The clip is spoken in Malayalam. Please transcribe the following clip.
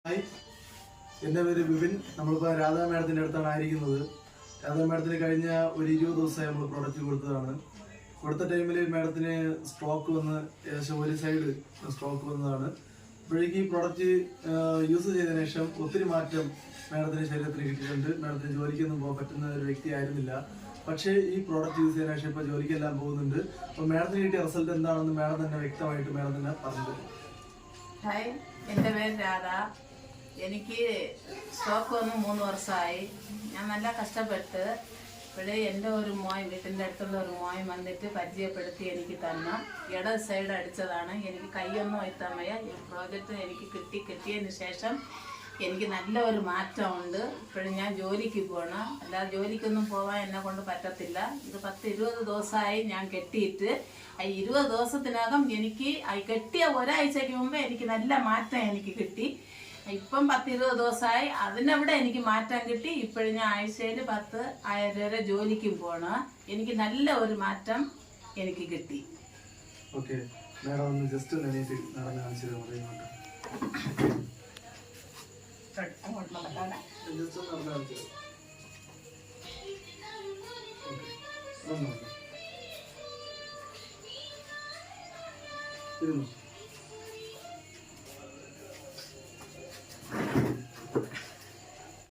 ഹായ്, എൻ്റെ പേര് ബിപിൻ. നമ്മളിപ്പോൾ രാധാ മാഡത്തിൻ്റെ അടുത്താണ് ആയിരിക്കുന്നത്. രാധാ മാഡത്തിന് കഴിഞ്ഞ ഒരു 20 ദിവസമായി നമ്മൾ പ്രൊഡക്റ്റ് കൊടുത്തതാണ്. കൊടുത്ത ടൈമിൽ മാഡത്തിന് സ്ട്രോക്ക് വന്ന് ഏകദേശം ഒരു സൈഡ് സ്ട്രോക്ക് വന്നതാണ്. അപ്പോഴേക്ക് ഈ പ്രൊഡക്റ്റ് യൂസ് ചെയ്തതിനു ശേഷം ഒത്തിരി മാറ്റം മാഡത്തിൻ്റെ ശരീരത്തിന് കിട്ടിയിട്ടുണ്ട്. മാഡത്തിന് ജോലിക്കൊന്നും പോകാൻ പറ്റുന്ന ഒരു വ്യക്തി ആയിരുന്നില്ല. പക്ഷേ ഈ പ്രോഡക്റ്റ് യൂസ് ചെയ്തതിനു ശേഷം ഇപ്പോൾ ജോലിക്കെല്ലാം പോകുന്നുണ്ട്. അപ്പോൾ മാഡത്തിന് കിട്ടിയ റിസൾട്ട് എന്താണെന്ന് മാഡം തന്നെ വ്യക്തമായിട്ട് മാഡം തന്നെ പറഞ്ഞു. ഹായ്, എൻ്റെ പേര് രാധ. എനിക്ക് സ്ട്രോക്ക് വന്ന് 3 വർഷമായി. ഞാൻ നല്ല കഷ്ടപ്പെട്ട് ഇപ്പോഴേ എൻ്റെ ഒരു വീട്ടിൻ്റെ അടുത്തുള്ള ഒരു വന്നിട്ട് പരിചയപ്പെടുത്തി എനിക്ക് തന്ന ഇടത് സൈഡ് അടിച്ചതാണ്. എനിക്ക് കൈയൊന്നും എത്താൻ വയ്യ. ഈ പ്രോജക്റ്റ് എനിക്ക് കിട്ടിയതിന് ശേഷം എനിക്ക് നല്ല ഒരു മാറ്റമുണ്ട്. ഇപ്പോഴും ഞാൻ ജോലിക്ക് പോകണം, അല്ലാതെ ജോലിക്കൊന്നും പോകാൻ എന്നെ കൊണ്ട് പറ്റത്തില്ല. ഇത് 10-20 ദിവസമായി ഞാൻ കെട്ടിയിട്ട്. 20 ദിവസത്തിനകം എനിക്ക് കെട്ടിയ ഒരാഴ്ചയ്ക്ക് മുമ്പേ എനിക്ക് നല്ല മാറ്റം എനിക്ക് കിട്ടി. ഇപ്പം 10-20 ദിവസമായി അതിനവിടെ എനിക്ക് മാറ്റം കിട്ടി. ഇപ്പോഴും ഞാൻ ആഴ്ചയിൽ 10,000 വരെ ജോലിക്കും പോകണം. എനിക്ക് നല്ല ഒരു മാറ്റം എനിക്ക് കിട്ടി. ഓക്കെ മാഡം, ഒന്ന് ജസ്റ്റ് എണീറ്റ് നടന്ന് കാണിച്ചു പറയുന്നുണ്ട്. അങ്ങോട്ട് നടക്കാതെ ജസ്റ്റ് നടന്ന് കാണിച്ചു. ഇരുന്നു.